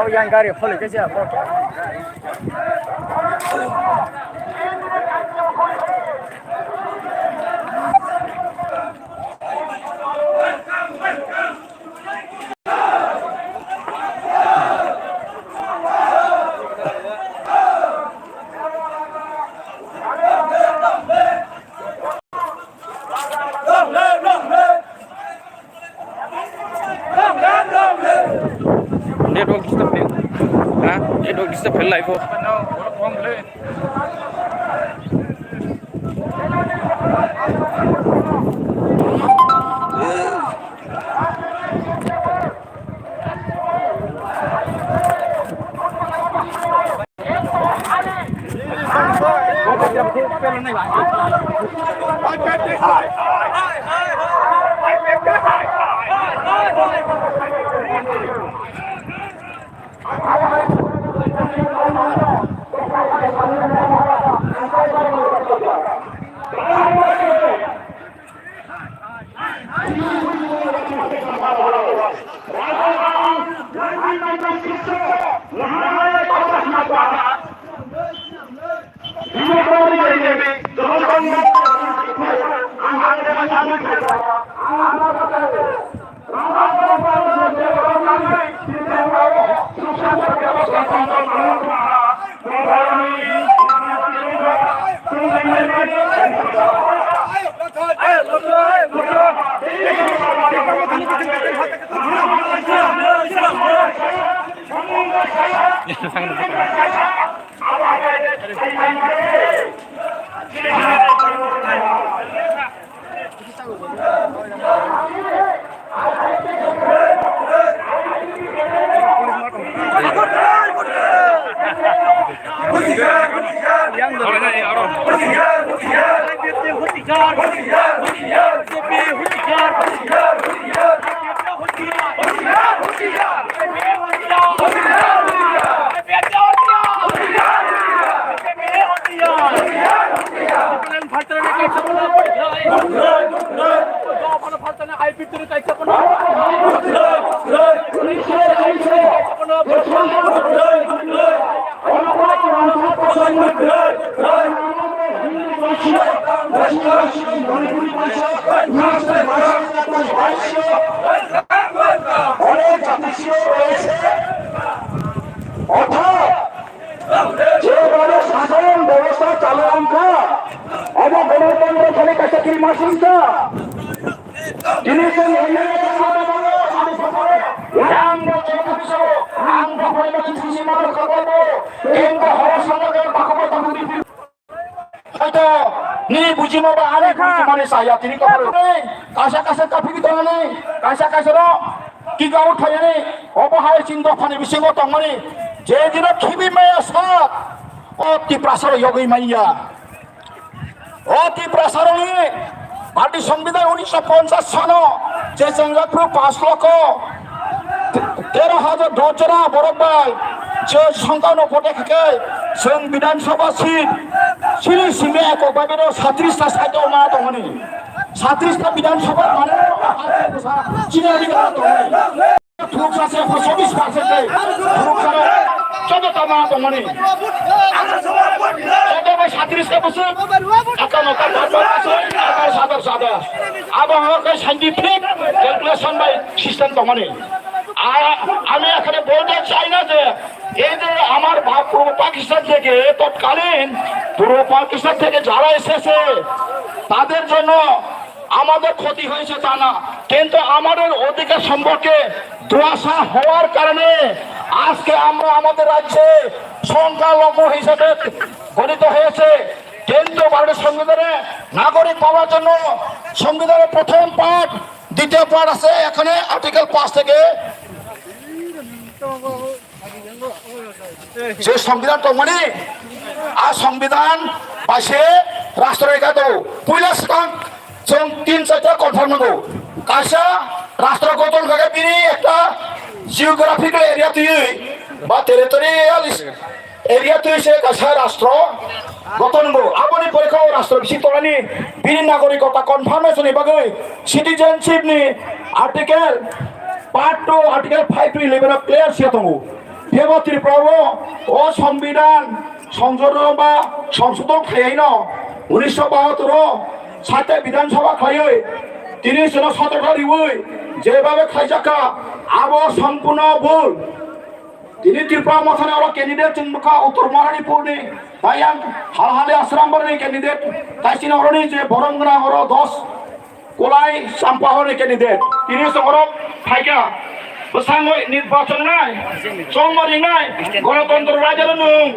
Yang gari follow ke siapa? Network disturb ni, network disturb live. Ni buji mo ba ani buji mo ni saya tini ko kasa kasa kapi ki tongani kasa kasa ro ki gaw thayani obahai chindo phani bisingo tongani je dino khibi maya sat অতি প্রাসার যোগী মাইয়া অতি প্রাসার নিয়ে party সংবিধান 1950 সন যে Singapore 5 লক্ষ 13,000 দজরা বরবাই যে সংখ্যানো ভোটে থেকে जों বিধানসভা সিট সিলি সিমে একবারে 37টা সাইট মা দङनि 37টা বিধানসভা মানে চিনা দিগা দङनि थुरुकसासे 24% थुरुकसानो 14टा मा दङनि Ada mai 37 বছর akan akan akan sadar abang ke scientific calculation by system দङनि আমি এখানে বলতে চাই না যে এই যে আমার পূর্ব পাকিস্তান থেকে তৎকালীন পূর্ব পাকিস্তান থেকে যারা এসেছে তাদের জন্য আমাদের ক্ষতি হয়েছে তা না, কিন্তু আমাদের অধিকার সম্পর্কে ধোঁয়াশা হওয়ার কারণে আজকে আমরা আমাদের রাজ্যে সংখ্যালঘু হিসেবে গঠিত হয়েছে। কিন্তু ভারতের সংবিধানে নাগরিক পাওয়ার জন্য সংবিধানের প্রথম পাঠ, দ্বিতীয় পাঠ আছে এখানে আর্টিকেল 5 থেকে যে সংবিধান তো মানে আর সংবিধান পাশে রাষ্ট্ররেখা তো পয়লা সিদ্ধান্ত जों 3-4 कन्फार्म नांगौ कासा राष्ट्र गठन खागे बिनि एकटा जिअग्राफिकल एरिया तुयै बा टेरिटरियेल एरिया तुयसे कासा राष्ट्र गठन नांगौ आबनि परीक्षायाव राष्ट्र बिसितलानि बिनि नागरिकता कनफार्मेशननि बागै सिटिजेनशिपनि article part 2 article 5 to 11 clear सिया दङ बेबो त्रिपुरायाव अ संविधान संशोधन बा संशोधन खायैन 1972 সাথে বিধানসভা খাইয়ে 30 জন 17 রিউই যেভাবে খাইজাকা আবো সম্পূর্ণ ভুল তিনি ত্রিপুরা মথানে ওরা ক্যান্ডিডেট চিনমুখা উত্তর মহারানীপুরনি তাইয়াং হালহালে আশ্রামবরনি ক্যান্ডিডেট তাইসিন অরনি যে বরংগনা ওর 10 কোলাই চাম্পাহরনি ক্যান্ডিডেট তিনি সঙ্গর ফাইকা বসাঙ্গ নির্বাচন নাই সংমারি নাই গণতন্ত্র রাজ্যের নং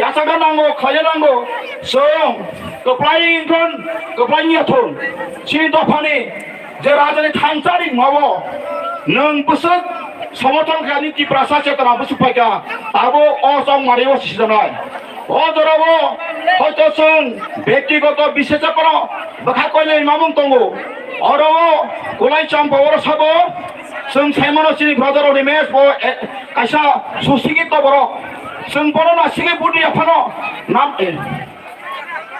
यासागा नांगौ खाया नांगौ जों गोप्लायनियाथन सिनि दफानि जे राजानि थानसारि मावो नों बोसोर समर्थन खानि त्रिपुरा चेतना बोसोर फायगा आबो अजं मारियो सिजनाय अ जराबो हयतो जों व्यक्तिगत बिसेसफोर बखा कइले मामुं दंगौ अरबो गलाय चाम्पावर साबो जों साइमनसिनि ब्रादार रिमेश बो कायसा सुसिगि तबर जों बर' नासिगे बुदि आफानो नाम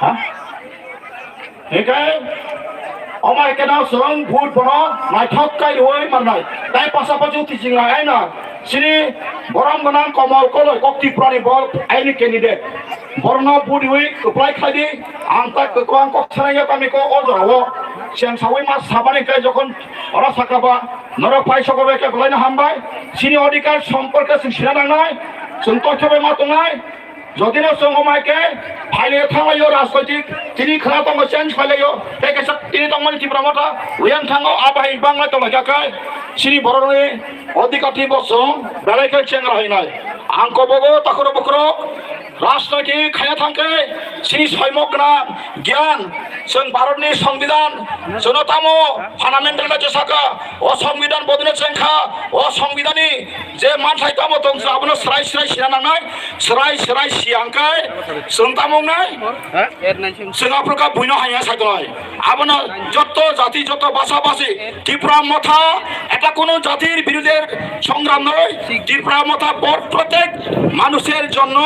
हा एकाय अमाय केना जों भुट बर' नायथक काय होय मारनाय ताय पासापासि उथिसिंला आइना सिनि बरम गोनां कमल कलय कक्तिपुरानि बल आइनि कैंडिडेट बरना बुदि होय अप्लाय खायदि आं ता गोबां कक्सानाय गामिखौ अजराव सें सावै मास साबानिफ्राय যখন अरा साकाबा नर फाय सकबायके गलायनो हामबाय सिनि अधिकार सम्पर्के जों सिना नांनाय जों तथ्य मा दंनाय जदिनो जों अमायके फाइले थांलायो राजनैतिक तिनि खोना दङ चेन्ज फाइलायो पेकेसा तिनि दंमोन त्रिपुरा मथा उयान थाङो आबाय बांला दंलायखाय सिनि बर'नि अधिकारथि बसं बेलायखे चेंग्रा हैनाय आंखौ बगो ताखरो बखरो राजनैतिक खाया थांखे सिनि सयमगना ज्ञान जों भारतनि संविधान जनतामो फान्डामेन्टेल राज्य शाखा अ संविधान बदिनो चेंखा अ संविधाननि जे मानथाय तामो दं जाबनो स्राय स्राय सिना नांनाय स्राय स्राय सियांखाय जों तामंनाय जों आफ्रिका बुइनो हाया सायदनाय आबनो যত জাতি যত ভাষাভাষী ত্রিপুরা মথা এটা কোনো জাতির বিরুদ্ধে সংগ্রাম নয় ত্রিপুরা মথা প্রত্যেক মানুষের জন্য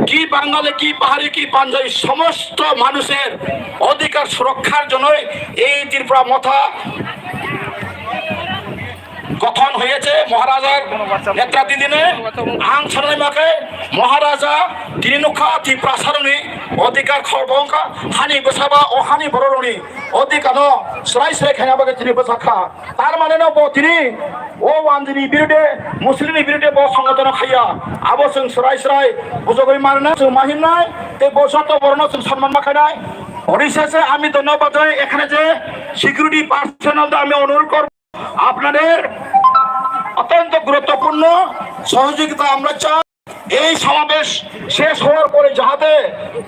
কি বাঙালি কি পাহাড়ি কি পাঞ্জাবি সমস্ত মানুষের অধিকার সুরক্ষার জন্য এই ত্রিপুরা মথা গঠন হয়েছে মহারাজার নেতৃত্বাধীনে আং সারাইমাকে মহারাজা তিনি নুখা ত্রিপুরা সারনি অধিকার খবংকা হানি বসাবা ও হানি বররনি অধিকার স্রাই স্রাই খাইনাবাকে তিনি বসাখা তার মানে না তিনি ও ওয়ানজিনি বিরুদ্ধে মুসলিমनि বিরুদ্ধে ব সংগঠন খাইয়া আবো जों স্রাই স্রাই বুঝগৈ মাননা जों মাহিনাই তে বসত বর্ণ जों সম্মান মাখানাই পরিশেষে আমি ধন্যবাদ জানাই এখানে যে সিকিউরিটি পার্সোনাল আমি অনুরোধ করব আপনাদের অত্যন্ত গুরুত্বপূর্ণ সহযোগিতা আমরা চাই এই সমাবেশ শেষ হওয়ার পরে যাতে